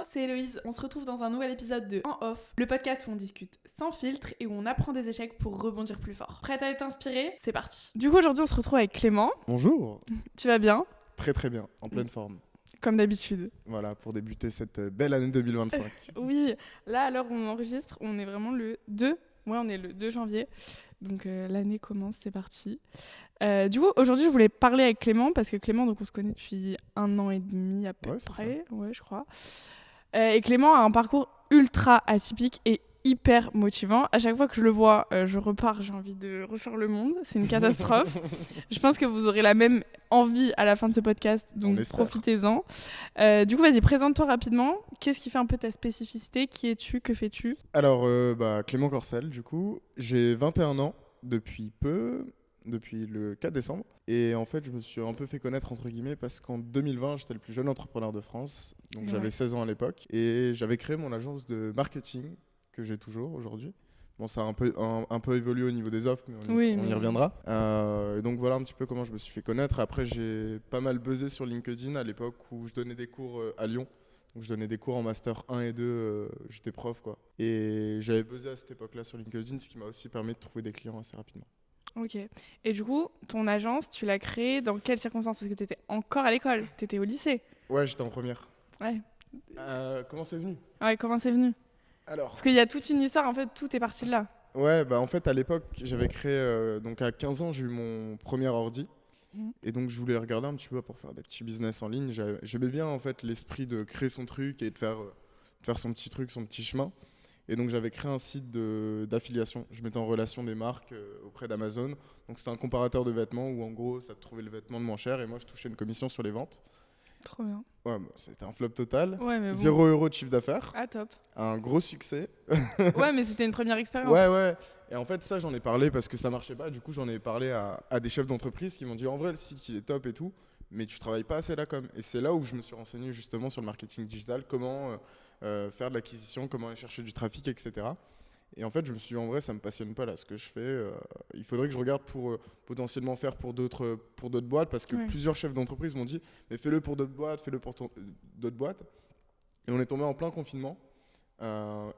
c'est Héloïse. On se retrouve dans un nouvel épisode de En Off, le podcast où on discute sans filtre et où on apprend des échecs pour rebondir plus fort. Prête à être inspirée ? C'est parti. Du coup, aujourd'hui, on se retrouve avec Clément. Bonjour. Tu vas bien ? Très très bien, en pleine forme. Comme d'habitude. Voilà, pour débuter cette belle année 2025. Oui, là, à l'heure où on enregistre, on est vraiment le 2. Ouais, on est le 2 janvier. Donc l'année commence, c'est parti. Du coup, aujourd'hui, je voulais parler avec Clément parce que Clément, donc, on se connaît depuis 1 an et demi à peu près. Ouais, je crois. Et Clément a un parcours ultra atypique et hyper motivant. À chaque fois que je le vois, je repars, j'ai envie de refaire le monde. C'est une catastrophe. Je pense que vous aurez la même envie à la fin de ce podcast, donc profitez-en. Du coup, vas-y, présente-toi rapidement. Qu'est-ce qui fait un peu ta spécificité ? Qui es-tu ? Que fais-tu ? Alors, Clément Corcel, du coup, j'ai 21 ans depuis le 4 décembre. Et en fait, je me suis un peu fait connaître, entre guillemets, parce qu'en 2020, j'étais le plus jeune entrepreneur de France. Donc, j'avais 16 ans à l'époque. Et j'avais créé mon agence de marketing, que j'ai toujours aujourd'hui. Bon, ça a un peu évolué au niveau des offres, mais on y reviendra. Et donc, voilà un petit peu comment je me suis fait connaître. Après, j'ai pas mal buzzé sur LinkedIn à l'époque où je donnais des cours à Lyon. Donc, je donnais des cours en master 1 et 2, j'étais prof, quoi. Et j'avais buzzé à cette époque-là sur LinkedIn, ce qui m'a aussi permis de trouver des clients assez rapidement. Ok. Et du coup, ton agence, tu l'as créée dans quelles circonstances ? Parce que tu étais encore à l'école, tu étais au lycée. Ouais, j'étais en première. Ouais. Comment c'est venu ? Ouais, comment c'est venu ? Alors. Parce qu'il y a toute une histoire, en fait, tout est parti de là. Ouais, en fait, à l'époque, j'avais créé, donc à 15 ans, j'ai eu mon premier ordi. Et donc, je voulais regarder un petit peu pour faire des petits business en ligne. J'aimais bien, en fait, l'esprit de créer son truc et de faire son petit truc, son petit chemin. Et donc, j'avais créé un site d'affiliation. Je mettais en relation des marques auprès d'Amazon. Donc, c'était un comparateur de vêtements où, en gros, ça te trouvait le vêtement le moins cher et moi, je touchais une commission sur les ventes. Trop bien. Ouais, c'était un flop total. Ouais, mais bon. 0 € de chiffre d'affaires. Ah, top. Un gros succès. Ouais, mais c'était une première expérience. Ouais. Et en fait, ça, j'en ai parlé parce que ça marchait pas. Du coup, j'en ai parlé à des chefs d'entreprise qui m'ont dit en vrai, le site, il est top et tout, mais tu travailles pas assez la com. Et c'est là où je me suis renseigné justement sur le marketing digital, comment faire de l'acquisition, comment aller chercher du trafic, etc. Et en fait, je me suis dit en vrai, ça me passionne pas là ce que je fais. Il faudrait que je regarde pour potentiellement faire pour d'autres boîtes parce que plusieurs chefs d'entreprise m'ont dit mais fais-le pour d'autres boîtes, fais-le pour d'autres boîtes. Et on est tombé en plein confinement.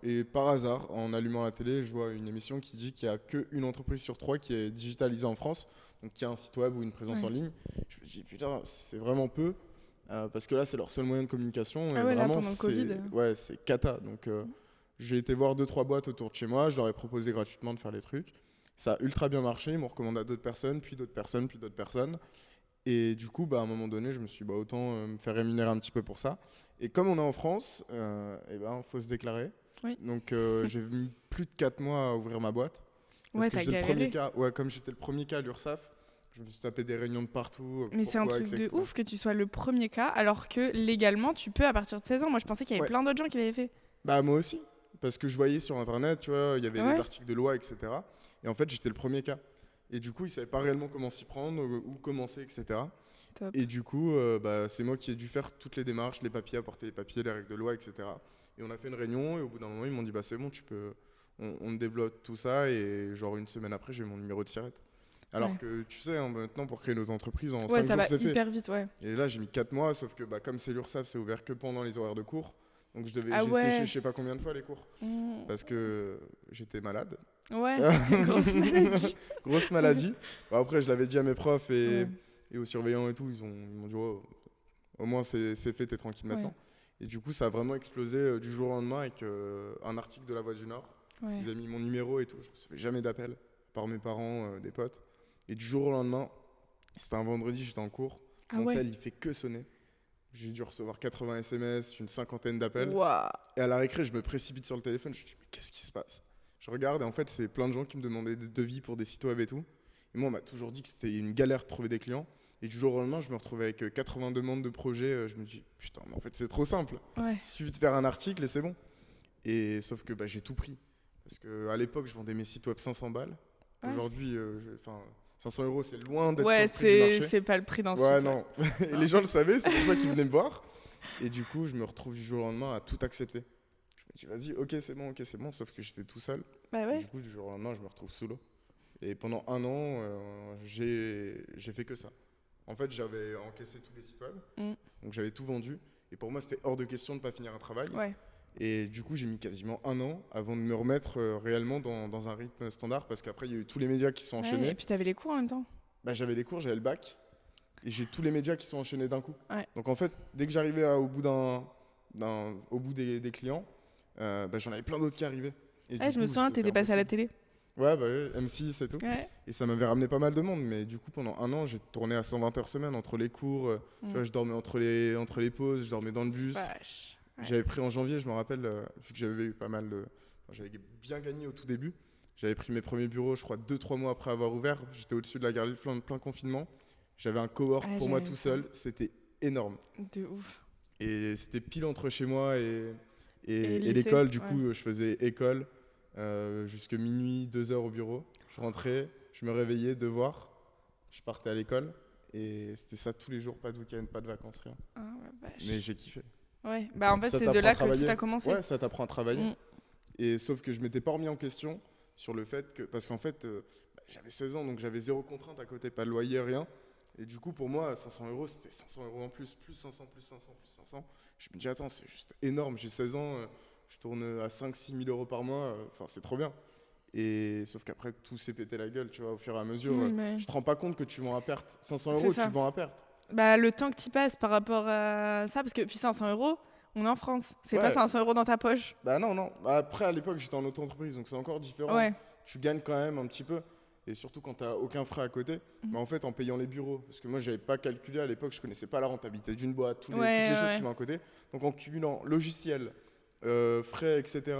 Et par hasard, en allumant la télé, je vois une émission qui dit qu'il n'y a qu'une entreprise sur 3 qui est digitalisée en France, donc qui a un site web ou une présence en ligne. Je me dis, putain, c'est vraiment peu, parce que là, c'est leur seul moyen de communication. Ah et ouais, vraiment, là, pendant le Covid. Ouais, c'est cata. Donc, j'ai été voir 2-3 boîtes autour de chez moi, je leur ai proposé gratuitement de faire les trucs. Ça a ultra bien marché, ils m'ont recommandé à d'autres personnes, puis d'autres personnes, puis d'autres personnes. Et du coup, à un moment donné, je me suis dit, autant me faire rémunérer un petit peu pour ça. Et comme on est en France, faut se déclarer. Oui. Donc, j'ai mis plus de 4 mois à ouvrir ma boîte. Parce que t'as j'étais galéré. le premier cas. Ouais, comme j'étais le premier cas à l'URSSAF, je me suis tapé des réunions de partout. Mais c'est un truc de ouf que tu sois le premier cas, alors que légalement, tu peux à partir de 16 ans. Moi, je pensais qu'il y avait plein d'autres gens qui l'avaient fait. Bah, moi aussi. Parce que je voyais sur Internet, tu vois, il y avait des articles de loi, etc. Et en fait, j'étais le premier cas. Et du coup, ils ne savaient pas réellement comment s'y prendre, où commencer, etc. Top. Et du coup, c'est moi qui ai dû faire toutes les démarches, les papiers, apporter les papiers, les règles de loi, etc. Et on a fait une réunion et au bout d'un moment, ils m'ont dit c'est bon, on débloque tout ça. Et genre une semaine après, j'ai eu mon numéro de SIRET. Alors que tu sais, maintenant, pour créer notre entreprise, en 5 jours, c'est fait. Ouais, ça va hyper vite, ouais. Et là, j'ai mis 4 mois, sauf que comme c'est l'URSSAF, c'est ouvert que pendant les horaires de cours. Donc j'ai séché je sais pas combien de fois les cours. Parce que j'étais malade. Ouais, grosse maladie. Grosse maladie. Après, je l'avais dit à mes profs et aux surveillants et tout. Ils m'ont dit au moins c'est fait, t'es tranquille maintenant. Et du coup, ça a vraiment explosé du jour au lendemain avec un article de La Voix du Nord. Ils avaient mis mon numéro et tout. Je ne recevais jamais d'appel par mes parents, des potes. Et du jour au lendemain, c'était un vendredi, j'étais en cours. Mon tel, il fait que sonner. J'ai dû recevoir 80 SMS, une cinquantaine d'appels. Wow. Et à la récré, je me précipite sur le téléphone. Je me dis, mais qu'est-ce qui se passe ? Je regarde et en fait, c'est plein de gens qui me demandaient des devis pour des sites web et tout. Et moi, on m'a toujours dit que c'était une galère de trouver des clients. Et du jour au lendemain, je me retrouvais avec 80 demandes de projets. Je me dis, putain, mais en fait, c'est trop simple. Il suffit de faire un article et c'est bon. Et sauf que j'ai tout pris. Parce qu'à l'époque, je vendais mes sites web 500 balles. Aujourd'hui, 500 €, c'est loin d'être sur le prix du marché. C'est pas le prix d'un site. Ouais, non. Et les gens le savaient, c'est pour ça qu'ils venaient me voir. Et du coup, je me retrouve du jour au lendemain à tout accepter. Je me dis, vas-y, ok, c'est bon, sauf que j'étais tout seul. Et du coup, du jour au lendemain, je me retrouve sous l'eau. Et pendant 1 an, j'ai fait que ça. En fait, j'avais encaissé tous les sites web, donc j'avais tout vendu. Et pour moi, c'était hors de question de ne pas finir un travail. Ouais. Et du coup, j'ai mis quasiment 1 an avant de me remettre réellement dans un rythme standard parce qu'après, il y a eu tous les médias qui se sont enchaînés. Et puis t'avais les cours en même temps. Bah, j'avais les cours, j'avais le bac et j'ai tous les médias qui sont enchaînés d'un coup. Ouais. Donc en fait, dès que j'arrivais au bout des clients, bah, j'en avais plein d'autres qui arrivaient. Et Je me souviens, t'étais passé à la télé. Ouais, bah oui, M6 et tout. Ouais. Et ça m'avait ramené pas mal de monde. Mais du coup, pendant 1 an, j'ai tourné à 120 heures semaine entre les cours. Tu vois, je dormais entre les pauses, je dormais dans le bus. Wesh. Ouais. J'avais pris en janvier, je me rappelle, vu que j'avais eu pas mal de. Enfin, j'avais bien gagné au tout début. J'avais pris mes premiers bureaux, je crois, 2-3 mois après avoir ouvert. J'étais au-dessus de la galerie, plein confinement. J'avais un cowork pour moi tout seul. C'était énorme. De ouf. Et c'était pile entre chez moi et lycée, l'école. Du coup, je faisais école jusque minuit, 2 heures au bureau. Je rentrais, je me réveillais, devoir. Je partais à l'école. Et c'était ça tous les jours, pas de week-end, pas de vacances, rien. Ah ouais, vache. Mais j'ai kiffé. Ouais, bah en fait, Ça c'est de t'apprend là à que travailler. tout a commencé. Ouais, ça t'apprend à travailler. Et sauf que je m'étais pas remis en question sur le fait que. Parce qu'en fait, j'avais 16 ans, donc j'avais zéro contrainte à côté, pas de loyer, rien. Et du coup, pour moi, 500 euros, c'était 500 euros en plus, plus 500, plus 500, plus 500. Je me dis, attends, c'est juste énorme. J'ai 16 ans, je tourne à 5-6 000 euros par mois. Enfin, c'est trop bien. Et sauf qu'après, tout s'est pété la gueule, tu vois, au fur et à mesure. Tu te rends pas compte que tu vends à perte. 500 euros, tu vends à perte. Bah, le temps que tu passes par rapport à ça, parce que puis 500 euros, on est en France. C'est pas 500 euros dans ta poche. Bah non. Bah, après, à l'époque, j'étais en auto-entreprise, donc c'est encore différent. Ouais. Tu gagnes quand même un petit peu. Et surtout quand tu n'as aucun frais à côté, bah en fait en payant les bureaux, parce que moi j'avais pas calculé à l'époque, je connaissais pas la rentabilité d'une boîte, toutes les choses qui vont à côté. Donc en cumulant logiciel, frais, etc.,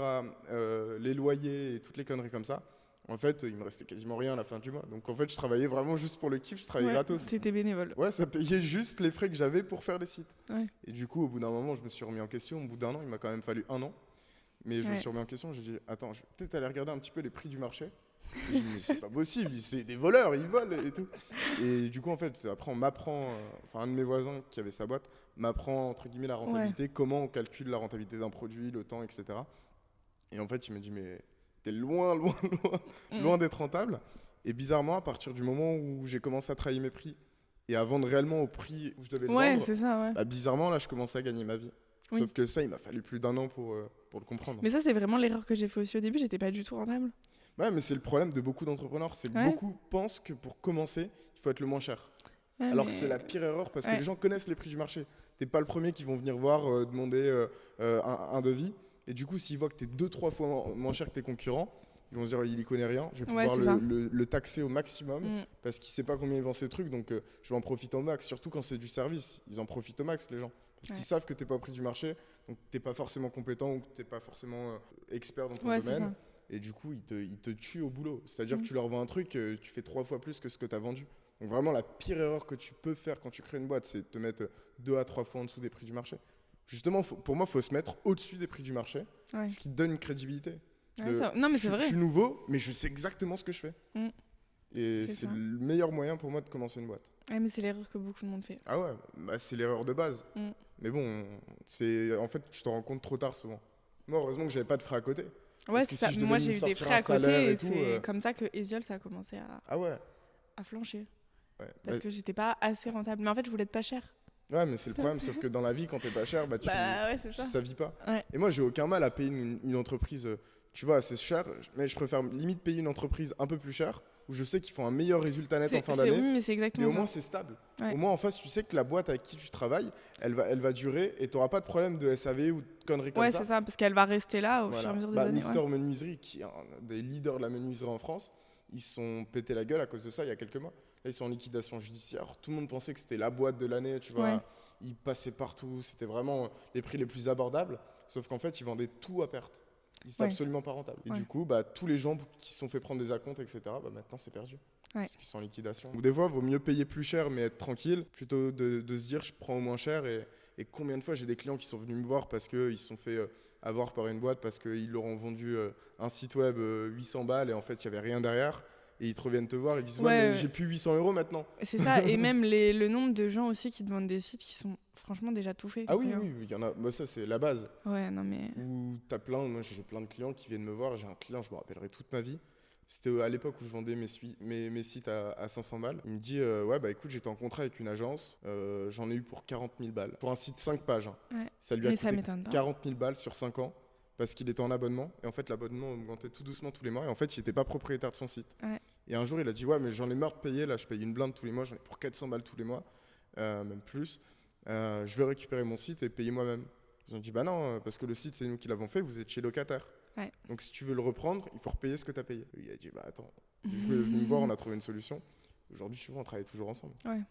les loyers et toutes les conneries comme ça, en fait il me restait quasiment rien à la fin du mois. Donc en fait je travaillais vraiment juste pour le kiff, je travaillais gratos. C'était bénévole. Ouais, ça payait juste les frais que j'avais pour faire les sites. Ouais. Et du coup au bout d'un moment je me suis remis en question, au bout d'1 an, il m'a quand même fallu 1 an. Mais je me suis remis en question, j'ai dit attends, je vais peut-être aller regarder un petit peu les prix du marché. Je me dis, mais c'est pas possible, c'est des voleurs, ils volent et tout. Et du coup, en fait, après, on m'apprend, un de mes voisins qui avait sa boîte m'apprend, entre guillemets, la rentabilité, comment on calcule la rentabilité d'un produit, le temps, etc. Et en fait, il me dit, mais t'es loin d'être rentable. Et bizarrement, à partir du moment où j'ai commencé à travailler mes prix et à vendre réellement au prix où je devais le vendre, c'est ça, bah, bizarrement, là, je commençais à gagner ma vie. Sauf que ça, il m'a fallu plus d'1 an pour le comprendre. Mais ça, c'est vraiment l'erreur que j'ai fait aussi au début, j'étais pas du tout rentable. Ouais, mais c'est le problème de beaucoup d'entrepreneurs, c'est que beaucoup pensent que pour commencer, il faut être le moins cher. Alors que c'est la pire erreur parce que les gens connaissent les prix du marché. T'es pas le premier qui vont venir voir demander un devis. Et du coup, s'ils voient que t'es 2-3 fois moins cher que tes concurrents, ils vont se dire il y connaît rien, je vais pouvoir le taxer au maximum parce qu'il sait pas combien il vend ces trucs, donc je vais en profiter au max. Surtout quand c'est du service, ils en profitent au max les gens. Parce qu'ils savent que t'es pas au prix du marché, donc t'es pas forcément compétent ou que t'es pas forcément expert dans ton domaine. Et du coup, ils te tuent au boulot. C'est-à-dire que tu leur vends un truc, tu fais 3 fois plus que ce que tu as vendu. Donc vraiment, la pire erreur que tu peux faire quand tu crées une boîte, c'est de te mettre 2 à 3 fois en dessous des prix du marché. Justement, pour moi, il faut se mettre au-dessus des prix du marché, ce qui te donne une crédibilité. Non, mais c'est vrai. Je suis nouveau, mais je sais exactement ce que je fais. Et c'est le meilleur moyen pour moi de commencer une boîte. Ouais, mais c'est l'erreur que beaucoup de monde fait. Ah ouais, bah, c'est l'erreur de base. Mais bon, en fait, tu t'en rends compte trop tard souvent. Moi, heureusement que j'avais pas de frais à côté. Ouais, c'est ça. Moi, j'ai eu des frais à côté et c'est comme ça que Eziol, ça a commencé à flancher. Ouais. Parce que j'étais pas assez rentable. Mais en fait, je voulais être pas cher. Ouais, mais c'est le problème, sauf que dans la vie, quand t'es pas cher, bah, ça vit pas. Ouais. Et moi, j'ai aucun mal à payer une entreprise, tu vois, assez cher, mais je préfère limite payer une entreprise un peu plus chère, où je sais qu'ils font un meilleur résultat net en fin d'année. Oui, mais c'est exactement mais au moins, c'est stable. Ouais. Au moins, en face, tu sais que la boîte avec qui tu travailles, elle va durer et t'auras pas de problème de SAV ou de conneries comme ça. Ouais, c'est ça, parce qu'elle va rester là au fur et à mesure des années. Mister Menuiserie, qui est un des leaders de la menuiserie en France, ils se sont pété la gueule à cause de ça il y a quelques mois. Là, ils sont en liquidation judiciaire. Tout le monde pensait que c'était la boîte de l'année, tu vois. Ouais. Ils passaient partout. C'était vraiment les prix les plus abordables. Sauf qu'en fait, ils vendaient tout à perte. C'est absolument pas rentable. Et du coup, tous les gens qui se sont fait prendre des acomptes, etc., maintenant, c'est perdu. Parce qu'ils sont en liquidation. Donc, des fois, il vaut mieux payer plus cher, mais être tranquille, plutôt de se dire, je prends au moins cher. Et combien de fois, j'ai des clients qui sont venus me voir parce qu'ils se sont fait avoir par une boîte, parce qu'ils leur ont vendu un site web 800 balles, et en fait, il n'y avait rien derrière. Et ils te reviennent te voir et disent mais j'ai plus 800 € maintenant. C'est ça, et même le nombre de gens aussi qui te vendent des sites qui sont franchement déjà tout faits. Ah oui, il y en a. Ça, c'est la base. Ouais, non mais. Où moi j'ai plein de clients qui viennent me voir. J'ai un client, je me rappellerai toute ma vie. C'était à l'époque où je vendais mes sites à 500 balles. Il me dit ouais, bah écoute, j'étais en contrat avec une agence, j'en ai eu pour 40 000 balles. Pour un site 5 pages. Hein. Ouais. Ça lui a Mais ça coûté m'étonne pas. 40 000 balles sur 5 ans parce qu'il était en abonnement. Et en fait, l'abonnement augmentait tout doucement tous les mois. Et en fait, il n'était pas propriétaire de son site. Ouais. Et un jour, il a dit ouais, mais j'en ai marre de payer. Là, je paye une blinde tous les mois. J'en ai pour 400 balles tous les mois, même plus. Je vais récupérer mon site et payer moi-même. Ils ont dit bah non, parce que le site, c'est nous qui l'avons fait. Vous êtes chez locataire. Ouais. Donc si tu veux le reprendre, il faut repayer ce que tu as payé. Il a dit bah attends, vous êtes venu me voir, on a trouvé une solution. Aujourd'hui, tu vois, on travaille toujours ensemble. Ouais.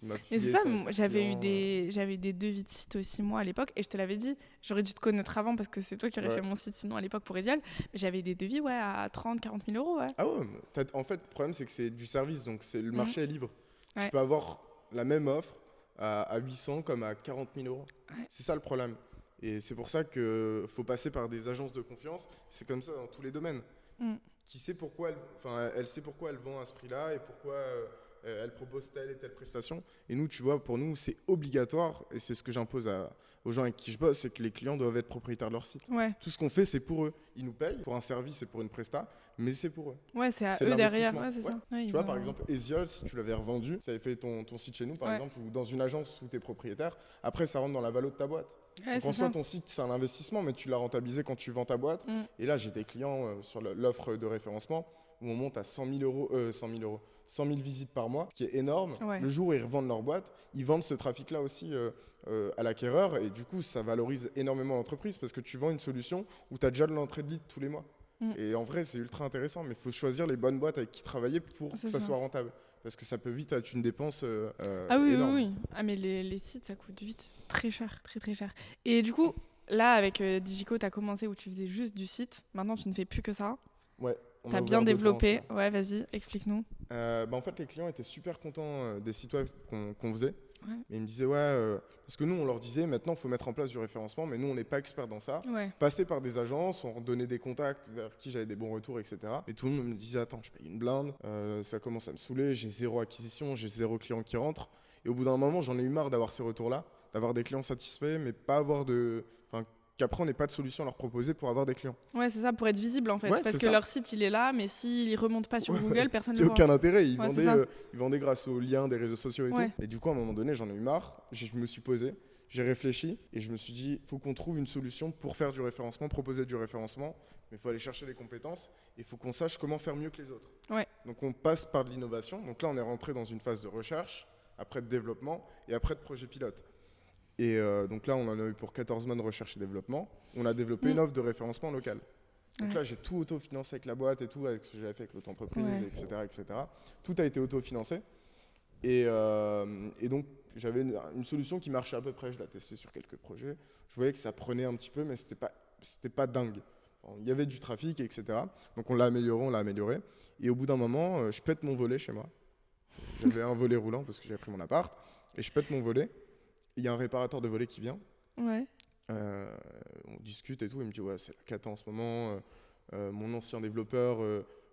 Il m'a Mais c'est filé ça, son moi, espace j'avais client, eu des devis de site aussi, moi, à l'époque, et je te l'avais dit, j'aurais dû te connaître avant parce que c'est toi qui aurais Ouais. fait mon site sinon à l'époque pour Edial, mais j'avais des devis à 30, 40 000 euros, ouais. Ah ouais, mais en fait, le problème, c'est que c'est du service, donc le marché est libre. Ouais. Tu peux avoir la même offre à 800 comme à 40 000 euros. Ouais. C'est ça le problème. Et c'est pour ça qu'il faut passer par des agences de confiance. C'est comme ça dans tous les domaines. Mm. Qui sait pourquoi elle sait pourquoi elle vend à ce prix-là et pourquoi elle propose telle et telle prestation. Et nous, tu vois, pour nous, c'est obligatoire, et c'est ce que j'impose aux gens avec qui je bosse, c'est que les clients doivent être propriétaires de leur site. Ouais, Tout ce qu'on fait, c'est pour eux. Ils nous payent pour un service et pour une presta, mais c'est pour eux. ouais, c'est à C'est eux derrière, l'investissement. ouais, c'est ça. Ouais, Tu ils vois, ont- par exemple, Esiol, si tu l'avais revendu, ça avait fait ton site chez nous, par Ouais. exemple, ou dans une agence où tu es propriétaire, après, ça rentre dans la valo de ta boîte. Ouais, Donc en c'est soi, ça. ton site, c'est un investissement, mais tu l'as rentabilisé quand tu vends ta boîte. Mm. Et là, j'ai des clients sur l'offre de référencement où on monte à 100 000 euros, 100 000 visites par mois, ce qui est énorme. Ouais. Le jour où ils revendent leur boîte, ils vendent ce trafic-là aussi à l'acquéreur. Et du coup, ça valorise énormément l'entreprise parce que tu vends une solution où tu as déjà de l'entrée de lead tous les mois. Mm. Et en vrai, c'est ultra intéressant, mais il faut choisir les bonnes boîtes avec qui travailler pour que C'est ça ça. soit rentable. Parce que ça peut vite être une dépense Ah oui, oui, énorme. oui. Ah, mais les sites, ça coûte vite très cher, très très cher. Et du coup, là, avec Digico, tu as commencé où tu faisais juste du site. Maintenant, tu ne fais plus que ça. Ouais, on Tu a as bien ouvert deux développé. branches, là. Ouais, vas-y, explique-nous. En fait, les clients étaient super contents des sites web qu'on faisait. Ouais. Mais ils me disaient, ouais, parce que nous, on leur disait, maintenant, il faut mettre en place du référencement, mais nous, on n'est pas experts dans ça. Ouais. Passer par des agences, on donnait des contacts vers qui j'avais des bons retours, etc. Et tout le monde me disait, attends, je paye une blinde, ça commence à me saouler, j'ai zéro acquisition, j'ai zéro client qui rentre. Et au bout d'un moment, j'en ai eu marre d'avoir ces retours-là, d'avoir des clients satisfaits, mais pas avoir de. Enfin, qu'après, on n'ait pas de solution à leur proposer pour avoir des clients. Ouais, c'est ça, pour être visible en fait. Ouais, Parce c'est que ça. leur site, il est là, mais s'il ne remonte pas sur Ouais, Google, personne ne Il n'y le a voit. aucun intérêt, Ouais, c'est ça. ils vendaient grâce aux liens des réseaux sociaux et Ouais. tout. Et du coup, à un moment donné, j'en ai eu marre, je me suis posé, j'ai réfléchi et je me suis dit, il faut qu'on trouve une solution pour faire du référencement, proposer du référencement, mais il faut aller chercher les compétences et il faut qu'on sache comment faire mieux que les autres. Ouais. Donc on passe par de l'innovation. Donc là, on est rentré dans une phase de recherche, après de développement et après de projet pilote. Et donc là, on en a eu pour 14 mois de recherche et développement. On a développé une offre de référencement local. Donc Ouais. là, j'ai tout autofinancé avec la boîte et tout, avec ce que j'avais fait avec l'autre entreprise, Ouais. etc. Tout a été autofinancé. Et donc, j'avais une solution qui marchait à peu près. Je l'ai testée sur quelques projets. Je voyais que ça prenait un petit peu, mais c'était pas dingue. Bon, il y avait du trafic, etc. Donc on l'a amélioré. Et au bout d'un moment, je pète mon volet chez moi. J'avais un volet roulant parce que j'avais pris mon appart. Et je pète mon volet. Il y a un réparateur de volets qui vient. Ouais. On discute et tout. Il me dit ouais, c'est la cata en ce moment. Mon ancien développeur,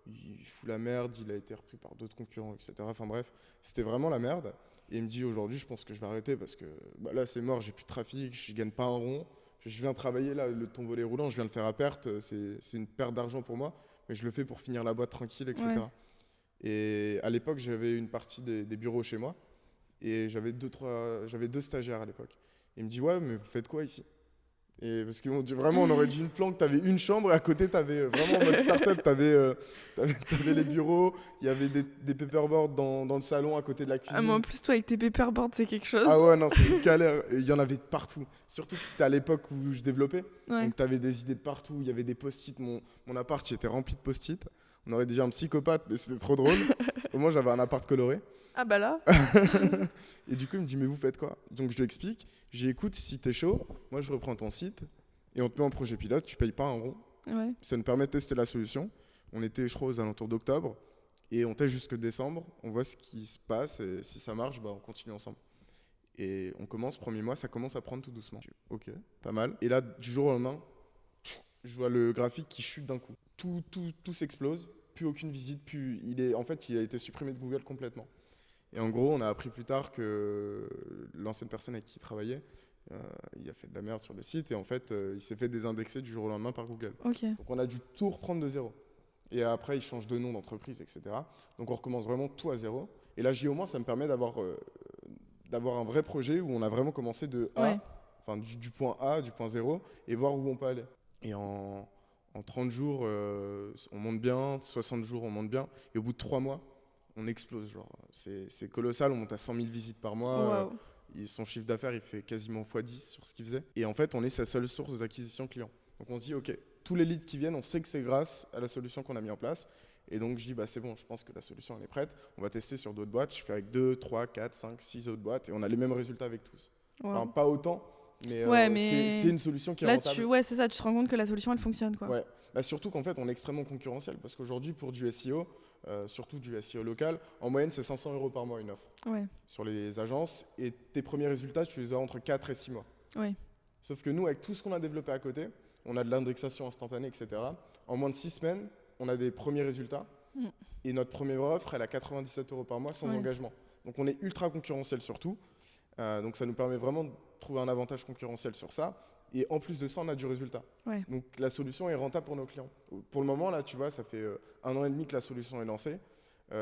il fout la merde. Il a été repris par d'autres concurrents, etc. Enfin bref, c'était vraiment la merde. Et il me dit aujourd'hui, je pense que je vais arrêter parce que là, c'est mort. J'ai plus de trafic. Je gagne pas un rond. Je viens travailler là, ton volet roulant, je viens le faire à perte. C'est une perte d'argent pour moi, mais je le fais pour finir la boîte tranquille, etc. Ouais. Et à l'époque, j'avais une partie des bureaux chez moi. Et j'avais deux stagiaires à l'époque. Il me dit ouais, mais vous faites quoi ici? Et parce que vraiment, on aurait dit une planque, t'avais une chambre et à côté, t'avais vraiment en mode start-up, t'avais les bureaux, il y avait des paperboards dans le salon à côté de la cuisine. Ah, mais en plus, toi, avec tes paperboards, c'est quelque chose. Ah ouais, non, c'est une galère. Et il y en avait de partout. Surtout que c'était à l'époque où je développais. Ouais. Donc t'avais des idées de partout. Il y avait des post-it. Mon appart, il était rempli de post-it. On aurait déjà un psychopathe, mais c'était trop drôle. Au moins, j'avais un appart coloré. Ah bah là. Et du coup, il me dit, mais vous faites quoi? Donc je lui explique. J'ai écoute, si t'es chaud, moi je reprends ton site et on te met en projet pilote. Tu payes pas un rond. Ouais. Ça nous permet de tester la solution. On était, je crois, aux alentours d'octobre. Et on teste jusque décembre. On voit ce qui se passe. Et si ça marche, bah, on continue ensemble. Et on commence, premier mois, ça commence à prendre tout doucement. Ok, pas mal. Et là, du jour au lendemain, je vois le graphique qui chute d'un coup. Tout s'explose. Plus aucune visite. En fait, il a été supprimé de Google complètement. Et en gros, on a appris plus tard que l'ancienne personne avec qui il travaillait, il a fait de la merde sur le site. Et en fait, il s'est fait désindexer du jour au lendemain par Google. Ok. Donc on a dû tout reprendre de zéro. Et après, ils changent de nom d'entreprise, etc. Donc on recommence vraiment tout à zéro. Et là, au moins, ça me permet d'avoir un vrai projet où on a vraiment commencé de Ouais. A, enfin du point A, du point zéro, et voir où on peut aller. Et en 30 jours, on monte bien, 60 jours, on monte bien. Et au bout de 3 mois, on explose. Genre, c'est colossal, on monte à 100 000 visites par mois. Waouh. Son chiffre d'affaires, il fait quasiment x10 sur ce qu'il faisait. Et en fait, on est sa seule source d'acquisition client. Donc on se dit, OK, tous les leads qui viennent, on sait que c'est grâce à la solution qu'on a mis en place. Et donc je dis, bah, c'est bon, je pense que la solution elle est prête. On va tester sur d'autres boîtes. Je fais avec 2, 3, 4, 5, 6 autres boîtes. Et on a les mêmes résultats avec tous. Waouh. Enfin, pas autant, mais, Ouais, mais c'est une solution qui est là, rentable. ouais, c'est ça, tu te rends compte que la solution, elle fonctionne, quoi. Ouais. Bah, surtout qu'en fait, on est extrêmement concurrentiel. Parce qu'aujourd'hui, pour du SEO, surtout du SEO local, en moyenne, c'est 500 € par mois une offre Ouais, sur les agences. Et tes premiers résultats, tu les as entre 4 et 6 mois. ouais, Sauf que nous, avec tout ce qu'on a développé à côté, on a de l'indexation instantanée, etc. En moins de 6 semaines, on a des premiers résultats. Mm. Et notre première offre, elle a 97 € par mois sans Ouais. engagement. Donc on est ultra concurrentiel sur tout. Donc ça nous permet vraiment de trouver un avantage concurrentiel sur ça. Et en plus de ça, on a du résultat. Ouais. Donc la solution est rentable pour nos clients. Pour le moment, là, tu vois, ça fait 1 an et demi que la solution est lancée.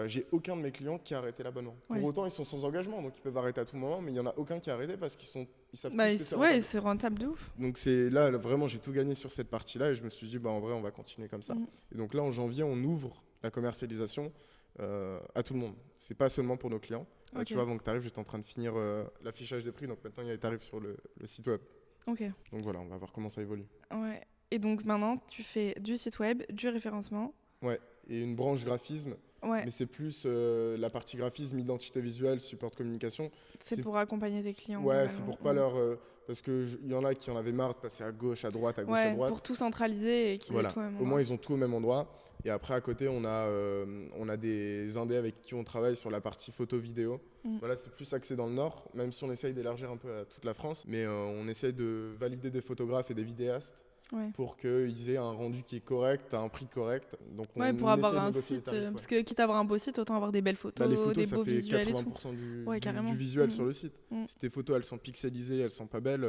J'ai aucun de mes clients qui a arrêté l'abonnement. Ouais. Pour autant, ils sont sans engagement, donc ils peuvent arrêter à tout moment, mais il n'y en a aucun qui a arrêté parce qu'ils savent Bah, tous que c'est ouais, rentable. c'est rentable de ouf. Donc c'est là, vraiment, j'ai tout gagné sur cette partie-là et je me suis dit, bah, en vrai, on va continuer comme ça. Mm. Et donc là, en janvier, on ouvre la commercialisation à tout le monde. C'est pas seulement pour nos clients. Ok. Tu vois, avant que tu arrives, j'étais en train de finir l'affichage des prix, donc maintenant, il y a les tarifs sur le site web. Ok. Donc voilà, on va voir comment ça évolue. Ouais. Et donc maintenant, tu fais du site web, du référencement. Ouais, et une branche graphisme, Ouais, mais c'est plus la partie graphisme, identité visuelle, support de communication. c'est c'est- pour accompagner tes clients. Ouais, c'est pour pas globalement. leur. Parce qu'il y en a qui en avaient marre de passer à gauche, à droite, à gauche, à Ouais, droite. pour tout centraliser et qu'ils aient Voilà. tout au même Au endroit. moins, ils ont tout au même endroit. Et après, à côté, on a des indés avec qui on travaille sur la partie photo-vidéo. Mm. Voilà, c'est plus axé dans le Nord, même si on essaye d'élargir un peu à toute la France. Mais on essaye de valider des photographes et des vidéastes Ouais. pour qu'ils aient un rendu qui est correct, à un prix correct. Donc, Ouais, pour on avoir essaye de un négocier les site. tarifs, ouais. Parce que quitte à avoir un beau site, autant avoir des belles photos, Bah, les photos, des ça beaux fait visuels et tout. 80% Ouais, carrément. du visuel Mm. sur le site. Mm. Si tes photos, elles sont pixelisées, elles sont pas belles,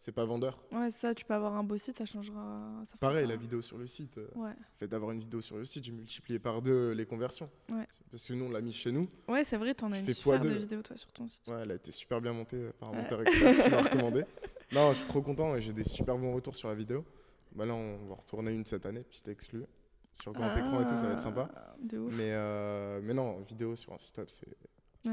c'est pas vendeur. Ouais, ça, tu peux avoir un beau site, ça changera. Ça fera Pareil, pas- la vidéo sur le site. Ouais. Le fait d'avoir une vidéo sur le site, j'ai multiplié par 2 les conversions. Ouais. Parce que nous, on l'a mis chez nous. Ouais, c'est vrai, t'en as Tu une fais super de x2. vidéo, toi, sur ton site. Ouais, elle a été super bien montée par un Ouais. monteur expert qui m'a recommandé. Non, je suis trop content et j'ai des super bons retours sur la vidéo. Bah là, on va retourner une cette année, petite exclue. Sur grand écran et tout, ça va être sympa. De ouf. Mais non, vidéo sur un site web, c'est Ouais,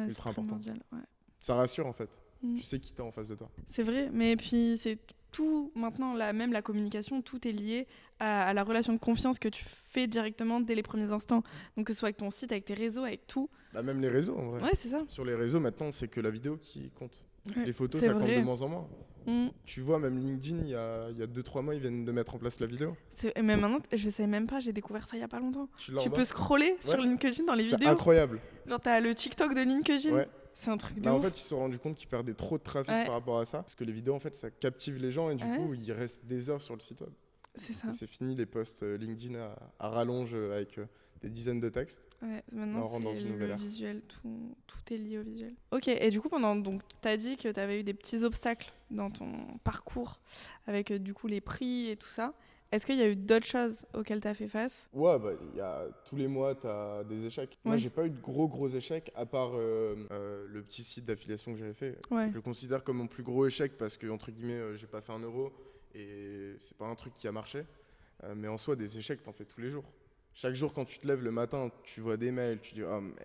c'est ultra important. primordial, ouais. ça rassure en fait. Mm. Tu sais qui t'as en face de toi. C'est vrai, mais puis c'est tout, maintenant, même la communication, tout est lié à la relation de confiance que tu fais directement dès les premiers instants. Donc que ce soit avec ton site, avec tes réseaux, avec tout. Bah, même les réseaux en vrai. Ouais, c'est ça. Sur les réseaux, maintenant, c'est que la vidéo qui compte. Ouais, Les photos, c'est ça compte vrai. de moins en moins. Mm. Tu vois, même LinkedIn, il y a 2-3 mois, ils viennent de mettre en place la vidéo. Et même maintenant, je sais même pas, j'ai découvert ça il y a pas longtemps. Tu l'as Tu en bas. peux scroller sur Ouais. LinkedIn dans les C'est vidéos. incroyable. Genre, t'as le TikTok de LinkedIn. Ouais. C'est un truc de Bah, en ouf. fait, ils se sont rendus compte qu'ils perdaient trop de trafic Ouais. par rapport à ça. Parce que les vidéos, en fait, ça captive les gens et du Ouais. coup, ils restent des heures sur le site web. C'est ça. Et c'est fini les posts LinkedIn à rallonge avec des dizaines de textes. Ouais, Là, maintenant, on rentre dans c'est une nouvelle le ère. visuel. Tout est lié au visuel. Ok, et du coup, donc, t'as dit que t'avais eu des petits obstacles dans ton parcours avec du coup les prix et tout ça. Est-ce qu'il y a eu d'autres choses auxquelles t'as fait face? Ouais, bah, tous les mois, tu as des échecs. Moi, Ouais. j'ai pas eu de gros échecs, à part le petit site d'affiliation que j'avais fait. Ouais. Je le considère comme mon plus gros échec parce que, entre guillemets, j'ai pas fait 1 euro et c'est pas un truc qui a marché. Mais en soi, des échecs, t'en fais tous les jours. Chaque jour, quand tu te lèves le matin, tu vois des mails, tu dis oh merde,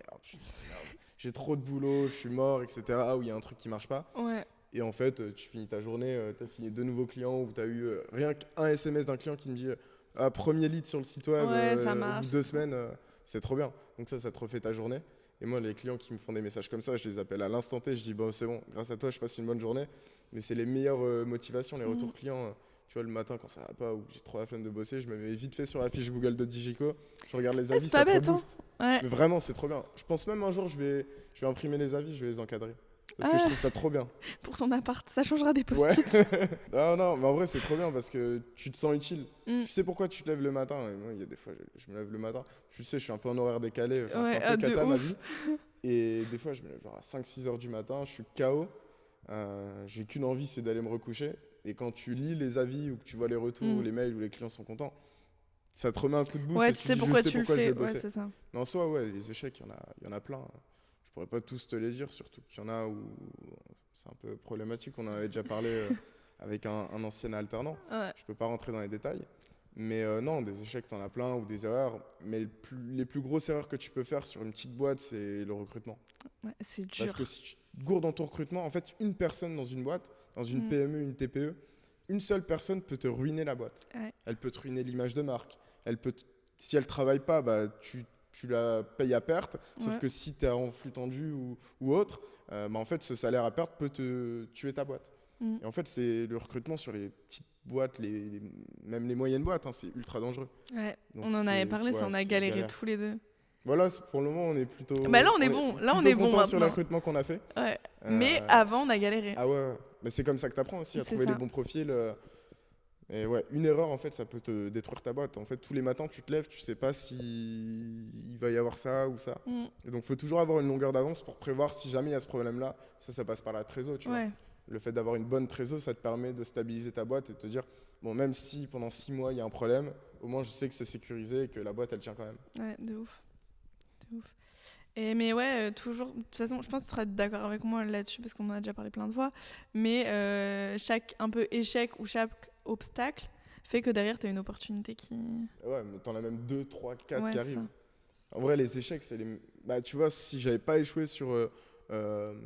j'ai trop de boulot, je suis mort, etc. Ah, ou il y a un truc qui marche pas. Ouais. Et en fait, tu finis ta journée, tu as signé 2 nouveaux clients ou tu as eu rien qu'un SMS d'un client qui me dit ah, premier lead sur le site web Ouais, ça au bout marche. de 2 semaines, c'est trop bien. Donc ça te refait ta journée. Et moi, les clients qui me font des messages comme ça, je les appelle à l'instant T, je dis bon, c'est bon, grâce à toi, je passe une bonne journée. Mais c'est les meilleures motivations, les retours clients. Tu vois, le matin, quand ça va pas ou que j'ai trop la flemme de bosser, je me mets vite fait sur la fiche Google de Digico, je regarde les avis, c'est pas ça te bête, hein. rebooste. Ouais. Mais vraiment, c'est trop bien. Je pense même un jour, je vais imprimer les avis, je vais les encadrer. Parce que je trouve ça trop bien. Pour ton appart, ça changera des Ouais. post-it. non, mais en vrai, c'est trop bien parce que tu te sens utile. Mm. Tu sais pourquoi tu te lèves le matin. Et moi, il y a des fois, je me lève le matin. Tu sais, je suis un peu en horaire décalé. Enfin, Ouais, c'est un peu de cata, ma ouf. vie. Et des fois, je me lève genre à 5-6 heures du matin. Je suis KO. J'ai qu'une envie, c'est d'aller me recoucher. Et quand tu lis les avis ou que tu vois les retours, Mm. les mails où les clients sont contents, ça te remet un coup de boost Ouais, et tu tu sais dis, pourquoi je sais tu le pourquoi je fais. vais Ouais, bosser. c'est ça. Mais en soi, ouais, les échecs, il y en a plein. Je pourrais pas tous te les dire, surtout qu'il y en a où c'est un peu problématique. On en avait déjà parlé avec un ancien alternant. Ouais. Je peux pas rentrer dans les détails. Mais non, des échecs, t'en as plein ou des erreurs. Mais les plus grosses erreurs que tu peux faire sur une petite boîte, c'est le recrutement. Ouais, c'est dur. Parce que si tu te gourdes dans ton recrutement, en fait, une personne dans une boîte, dans une PME, une TPE, une seule personne peut te ruiner la boîte. Ouais. Elle peut te ruiner l'image de marque. Si elle travaille pas, bah, tu la payes à perte. Sauf Ouais. que si tu es en flux tendu ou autre, bah, en fait, ce salaire à perte peut te tuer ta boîte. Et en fait, c'est le recrutement sur les petites boîtes, même les moyennes boîtes, hein, c'est ultra dangereux. Ouais. Donc On en avait parlé, ouais, ça, on a c'est galéré galère. tous les deux. Voilà, pour le moment, on est plutôt. Bah là, on est bon. Là, on plutôt est bon content sur le maintenant. recrutement qu'on a fait. Ouais. Mais avant, on a galéré. Ah ouais. Mais c'est comme ça que tu apprends aussi à C'est trouver ça. les bons profils. Et ouais, une erreur, en fait, ça peut te détruire ta boîte. En fait, tous les matins, tu te lèves, tu sais pas si il va y avoir ça ou ça. Et donc, il faut toujours avoir une longueur d'avance pour prévoir si jamais il y a ce problème-là. Ça passe par la trésor, tu vois. Ouais. Le fait d'avoir une bonne trésor, ça te permet de stabiliser ta boîte et de te dire, bon, même si pendant 6 mois, il y a un problème, au moins, je sais que c'est sécurisé et que la boîte, elle tient quand même. Ouais, de ouf. De ouf. Mais ouais, toujours. De toute façon, je pense que tu seras d'accord avec moi là-dessus parce qu'on en a déjà parlé plein de fois. Mais chaque un peu échec ou chaque obstacle fait que derrière, tu as une opportunité qui. Ouais, mais t'en as même 2, 3, 4 Ouais, qui ça. arrivent. En vrai, les échecs, c'est les. Bah, tu vois, si j'avais pas échoué sur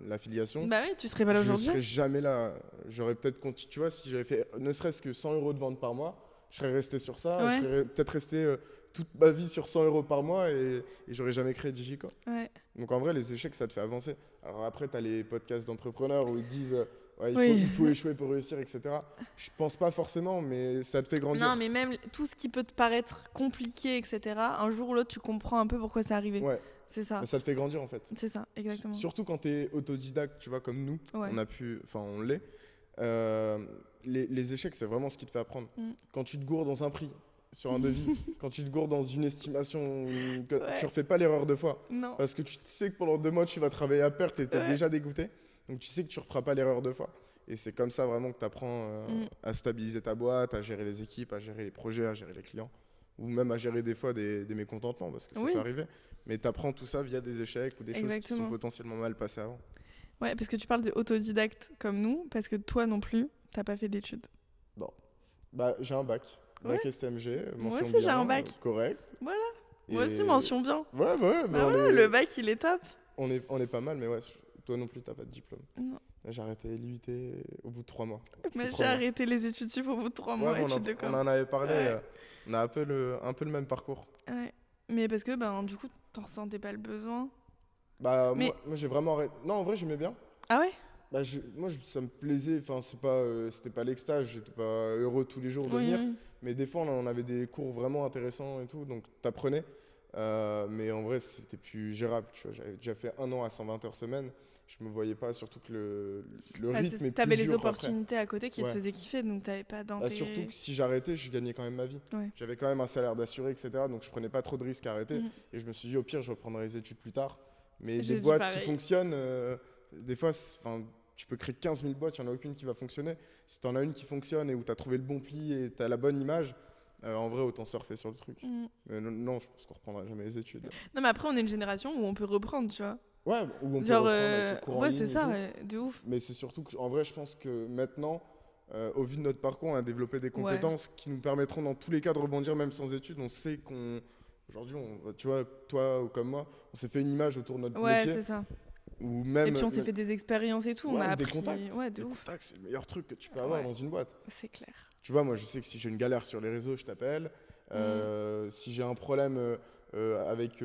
l'affiliation, Bah oui, tu serais pas là je aujourd'hui. serais jamais là. J'aurais peut-être continué. Tu vois, si j'avais fait ne serait-ce que 100 € de vente par mois, je serais resté sur ça. Ouais. Je serais peut-être resté toute ma vie sur 100 € par mois et j'aurais jamais créé Digico. Ouais. Donc en vrai, les échecs, ça te fait avancer. Alors après, tu as les podcasts d'entrepreneurs où ils disent ouais, Oui. il faut échouer pour réussir, etc. Je pense pas forcément, mais ça te fait grandir. Non, mais même tout ce qui peut te paraître compliqué, etc., un jour ou l'autre, tu comprends un peu pourquoi c'est arrivé. Ouais, C'est ça. mais ça te fait grandir en fait. C'est ça, exactement. Surtout quand tu es autodidacte, tu vois, comme nous, Ouais. on l'est. Les échecs, c'est vraiment ce qui te fait apprendre. Quand tu te gourdes dans un prix, sur un devis, quand tu te gourdes dans une estimation, tu refais pas l'erreur 2 fois. Non. Parce que tu sais que pendant 2 mois, tu vas travailler à perte et tu es Ouais. déjà dégoûté. Donc tu sais que tu referas pas l'erreur 2 fois. Et c'est comme ça vraiment que tu apprends à stabiliser ta boîte, à gérer les équipes, à gérer les projets, à gérer les clients. Ou même à gérer des fois des mécontentements, parce que ça Oui. peut arriver. Mais tu apprends tout ça via des échecs ou des choses qui Exactement. sont potentiellement mal passées avant. Ouais, parce que tu parles d'autodidacte comme nous, parce que toi non plus, t'as pas fait d'études. Bah, j'ai un bac. Bac Ouais. SMG, Moi mention aussi, bien, j'ai un bac. correct. Voilà. Et- Moi aussi, mention bien. Ouais, mais Bah on ouais, est- le bac, il est top. on est pas mal, mais ouais, toi non plus, t'as pas de diplôme. Non. J'ai arrêté l'IUT au bout de 3 mois. Moi, Plus de j'ai 3 mois. arrêté les études sup au bout de 3 Ouais, mois, mais études de on com. en avait parlé. Ouais. On a un peu le même parcours. Ouais. Mais parce que, ben, du coup, t'en ressentais pas le besoin. Bah, Mais- moi j'ai vraiment arrêté. Non, en vrai, j'aimais bien. Ah ouais? Bah, ça me plaisait. Enfin, c'était pas l'extase. J'étais pas heureux tous les jours de Oui, venir. oui. Mais des fois, on avait des cours vraiment intéressants et tout. Donc, t'apprenais. Mais en vrai, c'était plus gérable. Tu vois, j'avais déjà fait 1 an à 120 heures semaine. Je me voyais pas, surtout que le Bah, rythme est t'avais plus les dur après. opportunités à côté qui te Ouais. faisaient kiffer, donc t'avais pas Bah, d'intérêt. surtout que si j'arrêtais, je gagnais quand même ma vie. Ouais. J'avais quand même un salaire d'assuré, etc. Donc je prenais pas trop de risques à arrêter. Mhm. Et je me suis dit, au pire, je reprendrai les études plus tard. Mais J'ai des dit boîtes pareil. qui fonctionnent, des fois, tu peux créer 15 000 boîtes, il n'y en a aucune qui va fonctionner. Si tu en as une qui fonctionne et où tu as trouvé le bon pli et tu as la bonne image, en vrai, autant surfer sur le truc. Mhm. Mais non, je pense qu'on reprendra jamais les études. Non, mais après, on est une génération où on peut reprendre, tu vois. Ouais, ou on peut Genre, reprendre avec le cours en ouais, ligne c'est et ça, tout. ouais, de ouf. Mais c'est surtout que, en vrai, je pense que maintenant, au vu de notre parcours, on a développé des compétences qui nous permettront dans tous les cas de rebondir, même sans études. On sait qu'on. Aujourd'hui, tu vois, toi ou comme moi, on s'est fait une image autour de notre Ouais, métier. c'est ça. Ou même, Et puis, on s'est fait des expériences et tout, on ouais, a des appris. contacts. Ouais, de Les ouf. contacts, c'est le meilleur truc que tu peux avoir Ouais. dans une boîte. C'est clair. Tu vois, moi, je sais que si j'ai une galère sur les réseaux, je t'appelle. Si j'ai un problème avec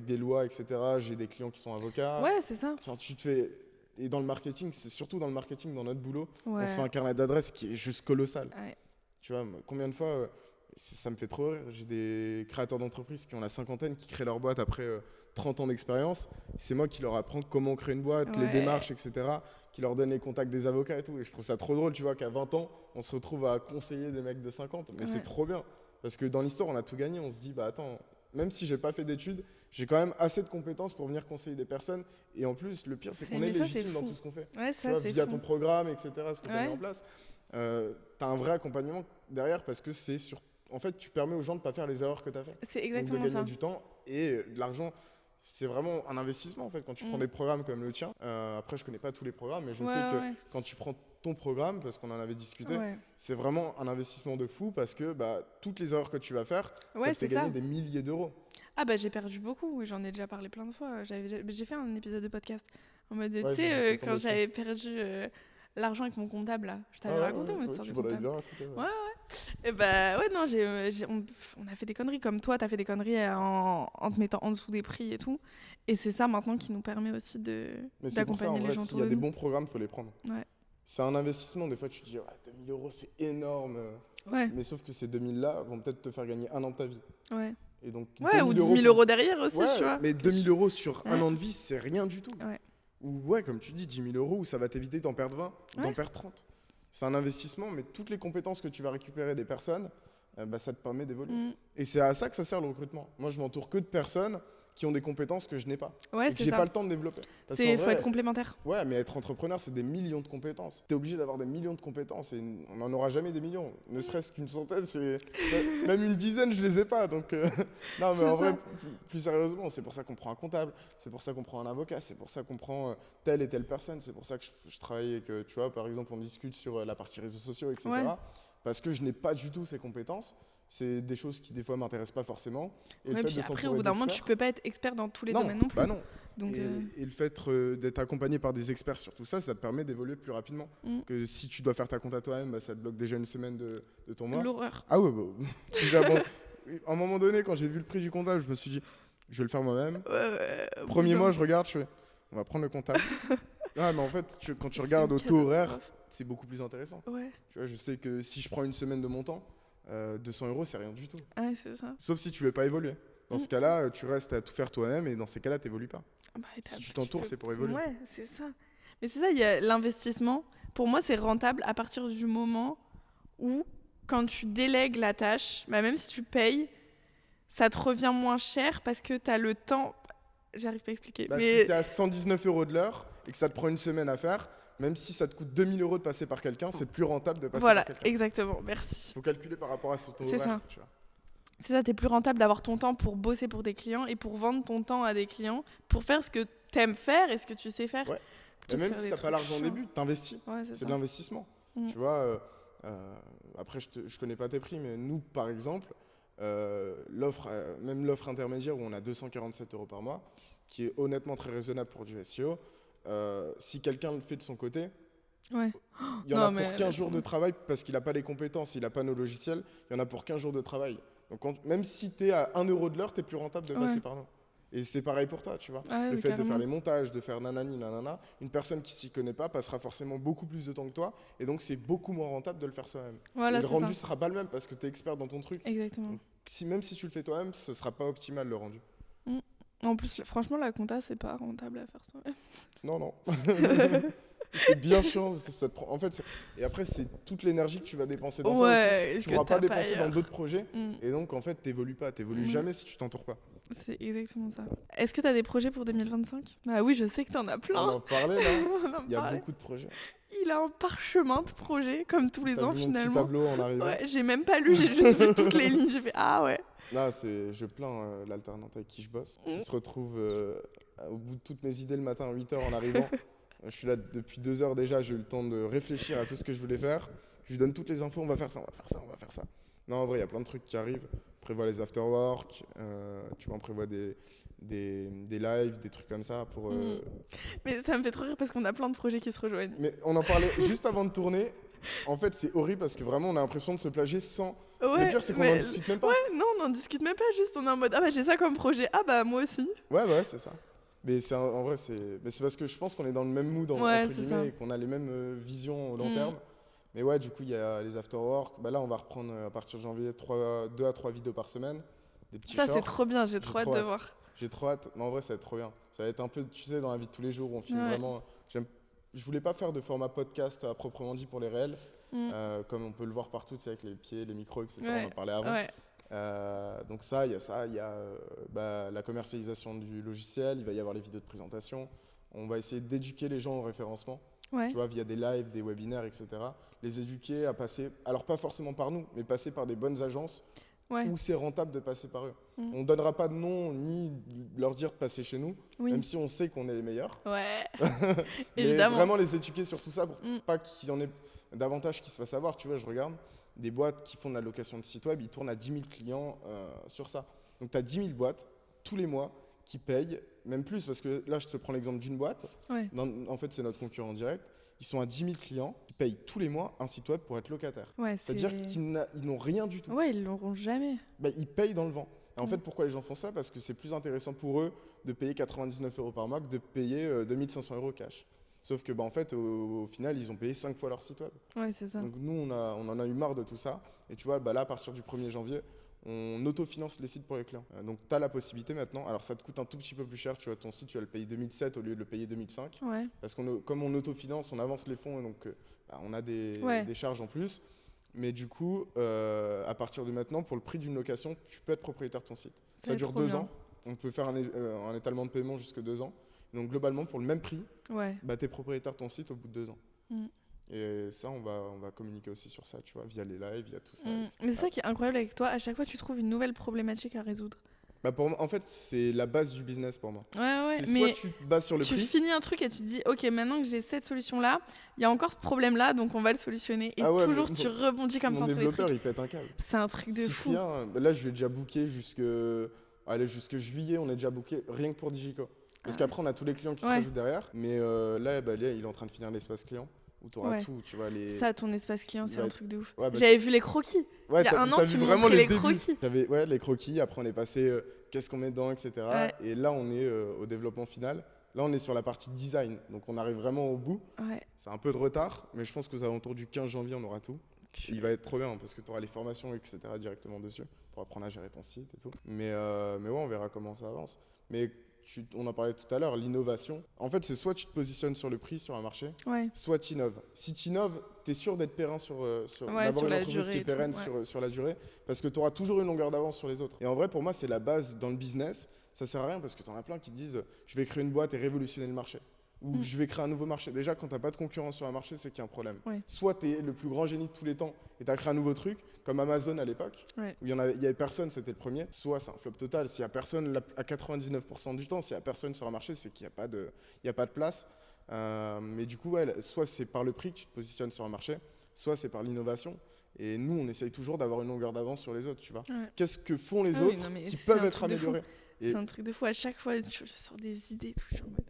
des lois, etc., j'ai des clients qui sont avocats. Ouais, c'est ça. Enfin, tu te fais. Et dans le marketing, c'est surtout dans le marketing, dans notre boulot, Ouais. on se fait un carnet d'adresses qui est juste colossal. Ouais. Tu vois, combien de fois, ça me fait trop rire. J'ai des créateurs d'entreprises qui ont la cinquantaine, qui créent leur boîte après 30 ans d'expérience. C'est moi qui leur apprends comment créer une boîte, les Ouais. démarches, etc., qui leur donne les contacts des avocats et tout. Et je trouve ça trop drôle, tu vois, qu'à 20 ans, on se retrouve à conseiller des mecs de 50. Mais Ouais. c'est trop bien. Parce que dans l'histoire, on a tout gagné. On se dit, bah attends, même si j'ai pas fait d'études, j'ai quand même assez de compétences pour venir conseiller des personnes. Et en plus, le pire, c'est qu'on est Mais ça, légitime c'est dans fou. tout ce qu'on fait. Ouais, Tu ça, vois, c'est via fou. ton programme, etc., ce que tu as Ouais. mis en place. Tu as un vrai accompagnement derrière parce que c'est sur en fait, tu permets aux gens de ne pas faire les erreurs que tu as fait. C'est Donc, de exactement gagner ça. du temps et de l'argent. C'est vraiment un investissement en fait quand tu prends des programmes comme le tien. Après, je connais pas tous les programmes, mais je sais que quand tu prends ton programme, parce qu'on en avait discuté, c'est vraiment un investissement de fou parce que toutes les erreurs que tu vas faire, ça te fait gagner des milliers d'euros. Ah bah j'ai perdu beaucoup, j'en ai déjà parlé plein de fois. J'ai fait un épisode de podcast en mode, tu Ouais, sais, quand j'avais perdu l'argent avec mon comptable là, je t'avais raconté mon histoire du comptable. Bien raconté, ouais. Et bah ouais, non, on a fait des conneries comme toi, t'as fait des conneries en te mettant en dessous des prix et tout. Et c'est ça maintenant qui nous permet aussi d'accompagner les gens autour de nous. S'il y a des bons programmes, il faut les prendre. Ouais. C'est un investissement, des fois tu te dis 2000 euros c'est énorme. Ouais. Mais sauf que ces 2000 là vont peut-être te faire gagner un an de ta vie. Ouais. Et donc, ou 10 000 euros derrière aussi, tu vois. Mais 2000 euros sur un an de vie, c'est rien du tout. Ouais. Ou comme tu dis, 10 000 euros, où ça va t'éviter d'en perdre 20, d'en perdre 30. C'est un investissement, mais toutes les compétences que tu vas récupérer des personnes, ça te permet d'évoluer. Et c'est à ça que ça sert le recrutement. Moi, je m'entoure que de personnes qui ont des compétences que je n'ai pas. Ouais, et que j'ai pas le temps de développer. Il faut être complémentaire. Ouais, mais être entrepreneur, c'est des millions de compétences. Tu es obligé d'avoir des millions de compétences et on n'en aura jamais des millions. Ne serait-ce qu'une centaine, même une dizaine, je les ai pas. Donc, non, mais en vrai, plus sérieusement, c'est pour ça qu'on prend un comptable, c'est pour ça qu'on prend un avocat, c'est pour ça qu'on prend telle et telle personne, c'est pour ça que je travaille et que, tu vois, par exemple, on discute sur la partie réseaux sociaux, etc. Parce que je n'ai pas du tout ces compétences. C'est des choses qui, des fois, m'intéressent pas forcément. Et le fait puis après, au bout d'un moment, tu peux pas être expert dans tous les domaines non plus. Bah non. Donc, et le fait d'être accompagné par des experts sur tout ça, ça te permet d'évoluer plus rapidement. Que si tu dois faire ta compta toi-même, ça te bloque déjà une semaine de ton mois. L'horreur. Ah ouais, déjà, bon, à un moment donné, quand j'ai vu le prix du comptable, je me suis dit, je vais le faire moi-même. Premier mois, je regarde, je fais, on va prendre le comptable. Ah, mais en fait, quand tu regardes au taux horaire, c'est beaucoup plus intéressant. Ouais. Tu vois, je sais que si je prends une semaine de mon temps, 200 euros, c'est rien du tout. Ouais, c'est ça. Sauf si tu veux pas évoluer. Dans ce cas-là, tu restes à tout faire toi-même et dans ces cas-là, tu n'évolues pas. Si tu t'entoures, c'est pour évoluer. Ouais, c'est ça. Mais c'est ça, il y a l'investissement. Pour moi, c'est rentable à partir du moment où, quand tu délègues la tâche, même si tu payes, ça te revient moins cher parce que tu as le temps. J'arrive pas à expliquer. Mais... Si tu es à 119 euros de l'heure et que ça te prend une semaine à faire, même si ça te coûte 2000 euros de passer par quelqu'un, c'est plus rentable de passer par quelqu'un. Voilà, exactement, merci. Il faut calculer par rapport à son taux horaire. Ça. Tu vois. C'est ça, t'es plus rentable d'avoir ton temps pour bosser pour des clients et pour vendre ton temps à des clients, pour faire ce que t'aimes faire et ce que tu sais faire. Ouais. Et même si t'as pas l'argent au début, t'investis. Ouais, c'est de l'investissement. Tu vois, après, je connais pas tes prix, mais nous, par exemple, même l'offre intermédiaire où on a 247 euros par mois, qui est honnêtement très raisonnable pour du SEO, si quelqu'un le fait de son côté, il y en a pour 15 jours de travail parce qu'il n'a pas les compétences, il n'a pas nos logiciels, il y en a pour 15 jours de travail. Donc même si tu es à 1 euro de l'heure, tu es plus rentable de passer par nous. Et c'est pareil pour toi, tu vois. Le fait de faire les montages, de faire nanani, nanana, une personne qui s'y connaît pas passera forcément beaucoup plus de temps que toi, et donc c'est beaucoup moins rentable de le faire soi-même. Voilà, et le rendu sera pas le même parce que tu es expert dans ton truc. Exactement. Donc, même si tu le fais toi-même, ce sera pas optimal le rendu. En plus, franchement, la compta, c'est pas rentable à faire soi-même. Non. C'est bien chiant. En fait, et après, c'est toute l'énergie que tu vas dépenser dans ça aussi. Tu ne pourras pas dépenser dans d'autres projets. Et donc, en fait, tu n'évolues pas. Tu n'évolues jamais si tu t'entoures pas. C'est exactement ça. Est-ce que tu as des projets pour 2025 ? Ah oui, je sais que tu en as plein. On en parlait là. Il y a beaucoup de projets. Il a un parchemin de projets, comme tous les ans finalement. Petit tableau en arrivant. Ouais, j'ai même pas lu, j'ai juste vu toutes les lignes. J'ai fait ah ouais. Là, je plains l'alternante avec qui je bosse, qui se retrouve au bout de toutes mes idées le matin à 8h en arrivant. Je suis là depuis 2 heures déjà, j'ai eu le temps de réfléchir à tout ce que je voulais faire. Je lui donne toutes les infos, on va faire ça, on va faire ça, on va faire ça. Non, en vrai, il y a plein de trucs qui arrivent. On prévoit les after-work, tu vois, on prévoit des lives, des trucs comme ça. Mais ça me fait trop rire parce qu'on a plein de projets qui se rejoignent. Mais on en parlait juste avant de tourner. En fait, c'est horrible parce que vraiment, on a l'impression de se plagier sans... Le pire, c'est qu'on n'en discute même pas. Ouais, non, on n'en discute même pas, juste on est en mode « Ah bah j'ai ça comme projet, ah bah moi aussi ». Ouais, c'est ça. Mais en vrai, c'est parce que je pense qu'on est dans le même mood entre guillemets et qu'on a les mêmes visions au long terme. Mais ouais, du coup, il y a les after-work. Bah là, on va reprendre à partir de janvier 2 à 3 vidéos par semaine. Des petits shorts. C'est trop bien, j'ai trop hâte de voir. J'ai trop hâte. Mais en vrai, ça va être trop bien. Ça va être un peu, tu sais, dans la vie de tous les jours où on filme vraiment. Je voulais pas faire de format podcast à proprement dit pour les réels. Comme on peut le voir partout, avec les pieds, les micros, etc. On en parlait avant. Donc il y a la commercialisation du logiciel, il va y avoir les vidéos de présentation. On va essayer d'éduquer les gens au référencement. Ouais. tu vois, via des lives, des webinaires, etc. Les éduquer à passer, alors pas forcément par nous, mais passer par des bonnes agences Ouais. où c'est rentable de passer par eux. Mm. On ne donnera pas de nom ni leur dire de passer chez nous, même Oui. si on sait qu'on est les meilleurs. Ouais. Mais Évidemment. vraiment les éduquer sur tout ça pour Mm. pas qu'il y en ait davantage qui se fassent avoir. Tu vois, je regarde des boîtes qui font de la location de site web, ils tournent à 10 000 clients sur ça. Donc tu as 10 000 boîtes tous les mois qui payent, même plus, parce que là je te prends l'exemple d'une boîte. Ouais. En fait, c'est notre concurrent direct. Ils sont à 10 000 clients qui payent tous les mois un site web pour être locataire. Ouais, C'est-à-dire qu'ils n'ont rien du tout. Ouais, ils l'auront jamais. Bah, ils payent dans le vent. Et en Mm. fait, pourquoi les gens font ça? Parce que c'est plus intéressant pour eux de payer 99 euros par mois que de payer 2500 euros cash. Sauf que, bah, en fait, au final, ils ont payé 5 fois leur site web. Ouais, c'est ça. Donc nous, on en a eu marre de tout ça. Et tu vois, bah, là, à partir du 1er janvier, on autofinance les sites pour les clients. Donc tu as la possibilité maintenant. Alors ça te coûte un tout petit peu plus cher. Tu vois, ton site, tu vas le payer 2007 au lieu de le payer 2005. Ouais. Parce que comme on autofinance, on avance les fonds. Et donc bah, on a des charges en plus. Mais du coup, à partir de maintenant, pour le prix d'une location, tu peux être propriétaire de ton site. Ça dure 2 ans. On peut faire un étalement de paiement jusque 2 ans. Donc globalement, pour le même prix, bah, tu es propriétaire de ton site au bout de 2 ans. Mm. Et ça, on va communiquer aussi sur ça, tu vois, via les lives, via tout ça. Mais c'est ça qui est incroyable avec toi. À chaque fois, tu trouves une nouvelle problématique à résoudre. Bah pour moi, en fait, c'est la base du business pour moi. Ouais, c'est mais soit tu te bases sur le prix. Tu finis un truc et tu te dis, ok, maintenant que j'ai cette solution-là, il y a encore ce problème-là, donc on va le solutionner. Et toujours, tu rebondis comme ça entre les trucs. Mon développeur, il pète un câble. C'est un truc de fou. Là, je l'ai déjà booké jusque juillet, on est déjà booké rien que pour Digico. Parce qu'après, on a tous les clients qui se rajoutent derrière. Mais là, il est en train de finir l'espace client. Où tu auras tout, tu vois. Ça, ton espace client, c'est un truc de ouf. Ouais, j'avais vu les croquis. Il y a un an, tu me montrais les croquis. Les croquis, après on est passé qu'est-ce qu'on met dedans, etc. Et là, on est au développement final. Là, on est sur la partie design. Donc, on arrive vraiment au bout. C'est un peu de retard, mais je pense qu'aux alentours du 15 janvier, on aura tout. Il va être trop bien parce que tu auras les formations, etc. directement dessus pour apprendre à gérer ton site et tout. Mais ouais, on verra comment ça avance. Mais on en parlait tout à l'heure, l'innovation. En fait, c'est soit tu te positionnes sur le prix sur un marché, soit tu innoves. Si tu innoves, tu es sûr d'être périn d'avoir une entreprise qui est pérenne sur la durée, parce que tu auras toujours une longueur d'avance sur les autres. Et en vrai, pour moi, c'est la base dans le business. Ça sert à rien parce que tu en as plein qui disent je vais créer une boîte et révolutionner le marché. Ou je vais créer un nouveau marché. Déjà, quand tu n'as pas de concurrence sur un marché, c'est qu'il y a un problème. Soit tu es le plus grand génie de tous les temps et tu as créé un nouveau truc, comme Amazon à l'époque, où il n'y avait personne, c'était le premier. Soit c'est un flop total. S'il n'y a personne à 99% du temps, s'il n'y a personne sur un marché, c'est qu'il n'y a pas de place. Mais du coup, soit c'est par le prix que tu te positionnes sur un marché, soit c'est par l'innovation. Et nous, on essaye toujours d'avoir une longueur d'avance sur les autres, tu vois. Qu'est-ce que font les autres qui peuvent être améliorés? C'est un truc de fou. À chaque fois, je sors des idées, tout. Je suis en mode...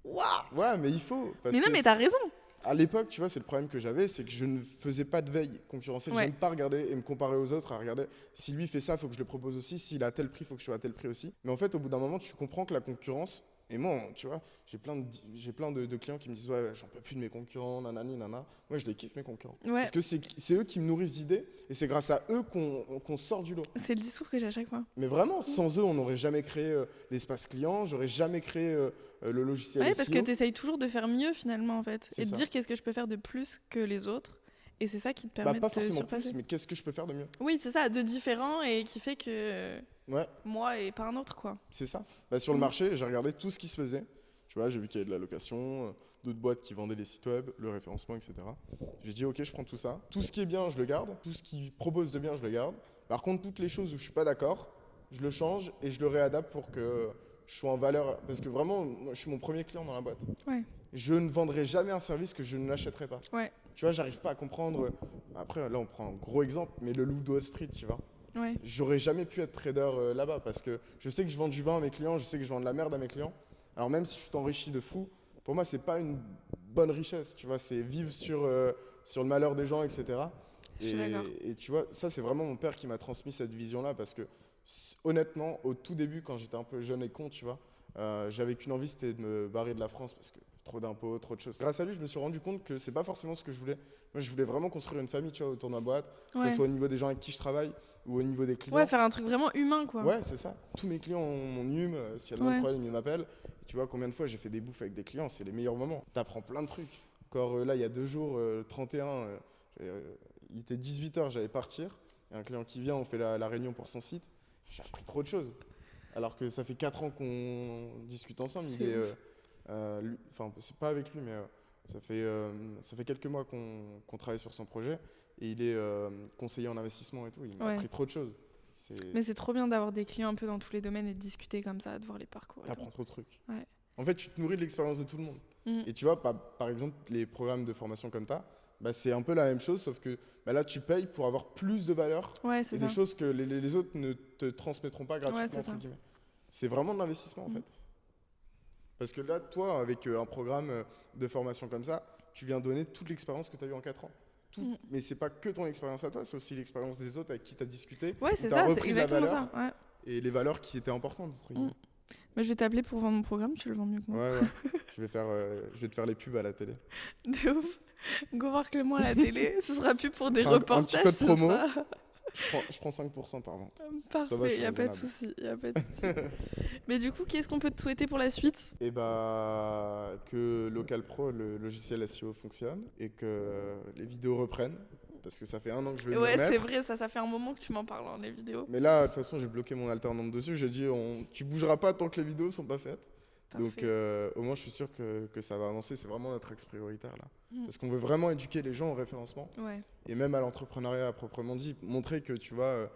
Waouh! Ouais, mais il faut. Mais non, mais t'as raison. À l'époque, tu vois, c'est le problème que j'avais, c'est que je ne faisais pas de veille concurrentielle. J'aime pas regarder et me comparer aux autres, à regarder si lui fait ça, il faut que je le propose aussi. S'il a tel prix, il faut que je sois à tel prix aussi. Mais en fait, au bout d'un moment, tu comprends que la concurrence, et moi, tu vois, j'ai plein de clients qui me disent ouais, j'en peux plus de mes concurrents, nanani, nana. Moi, je les kiffe, mes concurrents. Parce que c'est eux qui me nourrissent d'idées et c'est grâce à eux qu'on sort du lot. C'est le discours que j'ai à chaque fois. Mais vraiment, sans eux, on n'aurait jamais créé l'espace client, j'aurais jamais créé le logiciel SEO. Parce que tu essayes toujours de faire mieux finalement en fait. Et de dire qu'est-ce que je peux faire de plus que les autres. Et c'est ça qui te permet de te surpasser. Pas forcément plus, mais qu'est-ce que je peux faire de mieux? Oui, c'est ça, de différent et qui fait que moi et pas un autre, quoi. C'est ça. Sur le marché, j'ai regardé tout ce qui se faisait. Tu vois, j'ai vu qu'il y avait de la location, d'autres boîtes qui vendaient des sites web, le référencement, etc. J'ai dit, ok, je prends tout ça. Tout ce qui est bien, je le garde. Tout ce qui propose de bien, je le garde. Par contre, toutes les choses où je suis pas d'accord, je le change et je le réadapte pour que je sois en valeur. Parce que vraiment, moi, je suis mon premier client dans la boîte. Je ne vendrai jamais un service que je n'achèterai pas. Tu vois, j'arrive pas à comprendre. Après, là, on prend un gros exemple, mais le loup de Wall Street, tu vois. J'aurais jamais pu être trader là-bas parce que je sais que je vends du vin à mes clients, je sais que je vends de la merde à mes clients. Alors même si je t'enrichis de fou, pour moi, c'est pas une bonne richesse, tu vois. C'est vivre sur le malheur des gens, etc. Et tu vois, ça, c'est vraiment mon père qui m'a transmis cette vision-là parce que honnêtement, au tout début, quand j'étais un peu jeune et con, tu vois, j'avais qu'une envie, c'était de me barrer de la France parce que trop d'impôts, trop de choses. Grâce à lui, je me suis rendu compte que c'est pas forcément ce que je voulais. Moi, je voulais vraiment construire une famille, tu vois, autour de ma boîte, que ce soit au niveau des gens avec qui je travaille ou au niveau des clients. Faire un truc vraiment humain, quoi. Ouais, c'est ça. Tous mes clients ont mon NUM, s'il y a un problème, ils m'appellent. Tu vois, combien de fois j'ai fait des bouffes avec des clients, c'est les meilleurs moments. T'apprends plein de trucs. Encore là, il y a 2 jours, 31, il était 18h, j'allais partir. Il y a un client qui vient, on fait la réunion pour son site. J'ai appris trop de choses. Alors que ça fait 4 ans qu'on discute ensemble. Enfin, c'est pas avec lui, mais Ça fait quelques mois qu'on travaille sur son projet et il est conseiller en investissement et tout. Il m'a appris trop de choses. Mais c'est trop bien d'avoir des clients un peu dans tous les domaines et de discuter comme ça, de voir les parcours. T'apprends trop de trucs. Ouais. En fait, tu te nourris de l'expérience de tout le monde. Et tu vois, par exemple, les programmes de formation comme ça, c'est un peu la même chose, sauf que là, tu payes pour avoir plus de valeur et des choses que les autres ne te transmettront pas gratuitement, entre guillemets. C'est vraiment de l'investissement, en fait. Parce que là, toi, avec un programme de formation comme ça, tu viens donner toute l'expérience que tu as eue en 4 ans. Mais c'est pas que ton expérience à toi, c'est aussi l'expérience des autres avec qui tu as discuté. Ouais, c'est ça, c'est exactement ça. Ouais. Et les valeurs qui étaient importantes. Mais je vais t'appeler pour vendre mon programme, tu le vends mieux que moi. Ouais. Je vais te faire les pubs à la télé. De ouf. Go voir Clément à la télé, ce sera plus pour des reportages. Un petit code promo. Je prends 5% par vente. Parfait, il n'y a pas de souci. Mais du coup, qu'est-ce qu'on peut te souhaiter pour la suite ? Que Local Pro, le logiciel SEO, fonctionne et que les vidéos reprennent. Parce que ça fait 1 an que je vais m'y remettre. C'est vrai, ça fait un moment que tu m'en parles, les vidéos. Mais là, de toute façon, j'ai bloqué mon alternante dessus. J'ai dit, tu bougeras pas tant que les vidéos sont pas faites. Parfait. Donc, au moins, je suis sûr que ça va avancer. C'est vraiment notre axe prioritaire, là. Parce qu'on veut vraiment éduquer les gens au référencement. Ouais. Et même à l'entrepreneuriat à proprement dit. Montrer que, tu vois,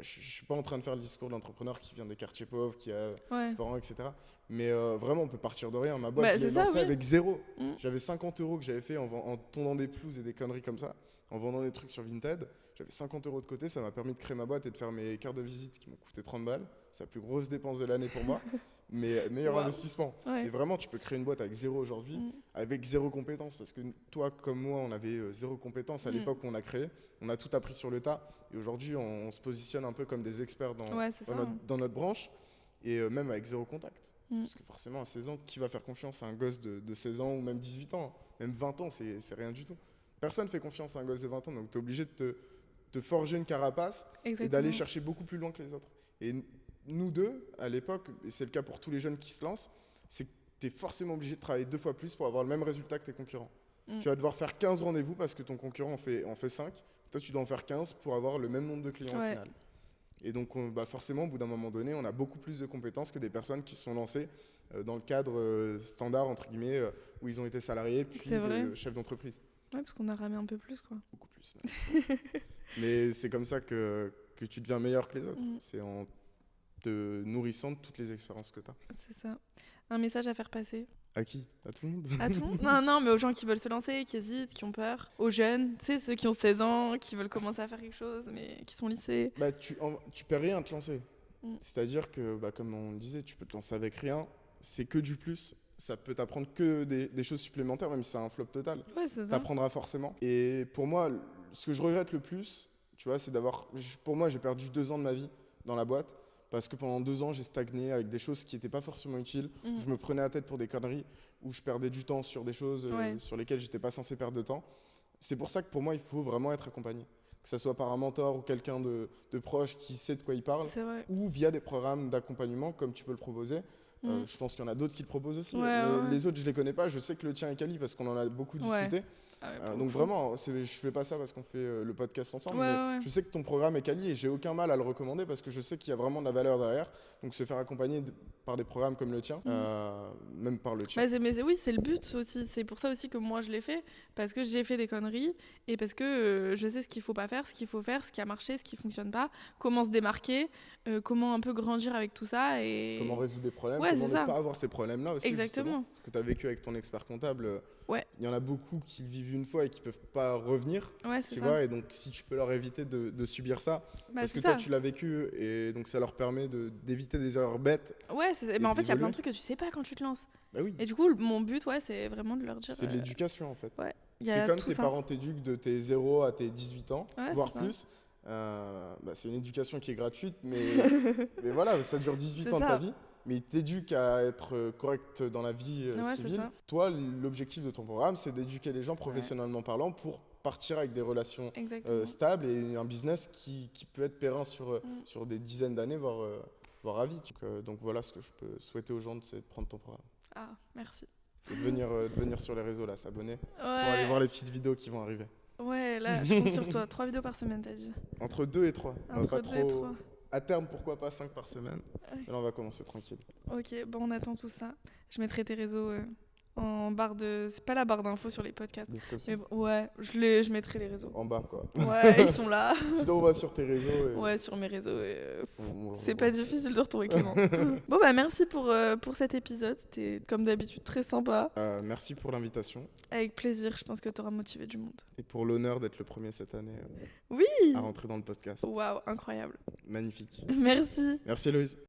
je suis pas en train de faire le discours de l'entrepreneur qui vient des quartiers pauvres, qui a ses parents, etc. Mais vraiment, on peut partir de rien. Ma boîte, je l'ai lancée avec 0. J'avais 50 € que j'avais fait en tondant des pelouses et des conneries comme ça. En vendant des trucs sur Vinted, j'avais 50 € de côté, ça m'a permis de créer ma boîte et de faire mes cartes de visite qui m'ont coûté 30 balles. C'est la plus grosse dépense de l'année pour moi, mais meilleur investissement. Ouais. Et vraiment, tu peux créer une boîte avec 0 aujourd'hui, avec 0 compétences, parce que toi comme moi, on avait 0 compétences à l'époque où on a créé. On a tout appris sur le tas, et aujourd'hui, on se positionne un peu comme des experts dans notre branche, et même avec 0 contact. Parce que forcément, à 16 ans, qui va faire confiance à un gosse de 16 ans ou même 18 ans, même 20 ans, c'est rien du tout. Personne ne fait confiance à un gosse de 20 ans, donc tu es obligé de te forger une carapace et d'aller chercher beaucoup plus loin que les autres. Et nous deux, à l'époque, et c'est le cas pour tous les jeunes qui se lancent, c'est que tu es forcément obligé de travailler 2 fois plus pour avoir le même résultat que tes concurrents. Tu vas devoir faire 15 rendez-vous parce que ton concurrent en fait 5. Toi, tu dois en faire 15 pour avoir le même nombre de clients au final. Et donc, forcément, au bout d'un moment donné, on a beaucoup plus de compétences que des personnes qui se sont lancées dans le cadre standard, entre guillemets, où ils ont été salariés puis chefs d'entreprise. Ouais, parce qu'on a ramé un peu plus, quoi. Beaucoup plus. Mais c'est comme ça que tu deviens meilleur que les autres. C'est en te nourrissant de toutes les expériences que tu as. C'est ça. Un message à faire passer. À qui ? À tout le monde ? À tout le monde ? Non, mais aux gens qui veulent se lancer, qui hésitent, qui ont peur. Aux jeunes, tu sais, ceux qui ont 16 ans, qui veulent commencer à faire quelque chose, mais qui sont au lycée. Tu perds rien à te lancer. C'est-à-dire que, comme on disait, tu peux te lancer avec rien. C'est que du plus. Ça peut t'apprendre que des choses supplémentaires, même si c'est un flop total. Ouais, c'est ça. T'apprendras forcément. Et pour moi, ce que je regrette le plus, tu vois, c'est pour moi, j'ai perdu 2 ans de ma vie dans la boîte, parce que pendant 2 ans, j'ai stagné avec des choses qui n'étaient pas forcément utiles. Je me prenais la tête pour des conneries, où je perdais du temps sur des choses sur lesquelles j'étais pas censé perdre de temps. C'est pour ça que pour moi, il faut vraiment être accompagné. Que ce soit par un mentor ou quelqu'un de proche qui sait de quoi il parle, ou via des programmes d'accompagnement, comme tu peux le proposer. Je pense qu'il y en a d'autres qui le proposent aussi. Les autres, je les connais pas. Je sais que le tien est quali parce qu'on en a beaucoup discuté. Donc vraiment, je fais pas ça parce qu'on fait le podcast ensemble. Mais je sais que ton programme est quali et j'ai aucun mal à le recommander parce que je sais qu'il y a vraiment de la valeur derrière. Donc se faire accompagner par des programmes comme le tien, même par le tien. Oui, c'est le but aussi. C'est pour ça aussi que moi je l'ai fait, parce que j'ai fait des conneries et parce que je sais ce qu'il faut pas faire, ce qu'il faut faire, ce qui a marché, ce qui fonctionne pas, comment se démarquer, comment un peu grandir avec tout ça et comment résoudre des problèmes, comment ne pas avoir ces problèmes-là aussi. Exactement. Parce que tu as vécu avec ton expert comptable. Il y en a beaucoup qui le vivent une fois et qui peuvent pas revenir. Tu vois, et donc si tu peux leur éviter de subir ça, parce que toi tu l'as vécu et donc ça leur permet d'éviter des erreurs bêtes. Ouais, en fait il y a plein de trucs que tu sais pas quand tu te lances. Oui. Et du coup mon but c'est vraiment de leur dire. C'est de l'éducation en fait. Ouais. C'est comme tes parents t'éduquent de tes 0 à tes 18 ans, voire plus. C'est une éducation qui est gratuite, mais voilà, ça dure 18 ans de ta vie. Mais il t'éduque à être correct dans la vie civile. Toi, l'objectif de ton programme, c'est d'éduquer les gens professionnellement parlant pour partir avec des relations stables et un business qui peut être périn sur des dizaines d'années, voire à vie. Donc voilà ce que je peux souhaiter aux gens, c'est de prendre ton programme. Ah, merci. Et de venir sur les réseaux, là, s'abonner, pour aller voir les petites vidéos qui vont arriver. Ouais, là, je compte sur toi. 3 vidéos par semaine, t'as dit. Entre 2 et 3. Entre 2 et 3. À terme, pourquoi pas 5 par semaine. Là, on va commencer tranquille. Ok, on attend tout ça. Je mettrai tes réseaux en barre de... C'est pas la barre d'infos sur les podcasts. Description. Mais ouais, je mettrai les réseaux. En bas, quoi. Ouais, ils sont là. Sinon, on va sur tes réseaux. Et... Ouais, sur mes réseaux. on- C'est pas difficile de retrouver Clément. Bon, bah merci pour cet épisode. C'était comme d'habitude très sympa. Merci pour l'invitation Avec plaisir, je pense que t'auras motivé du monde. et pour l'honneur d'être le premier cette année Oui. à rentrer dans le podcast. Waouh, incroyable. Magnifique. Merci. Merci Héloïse.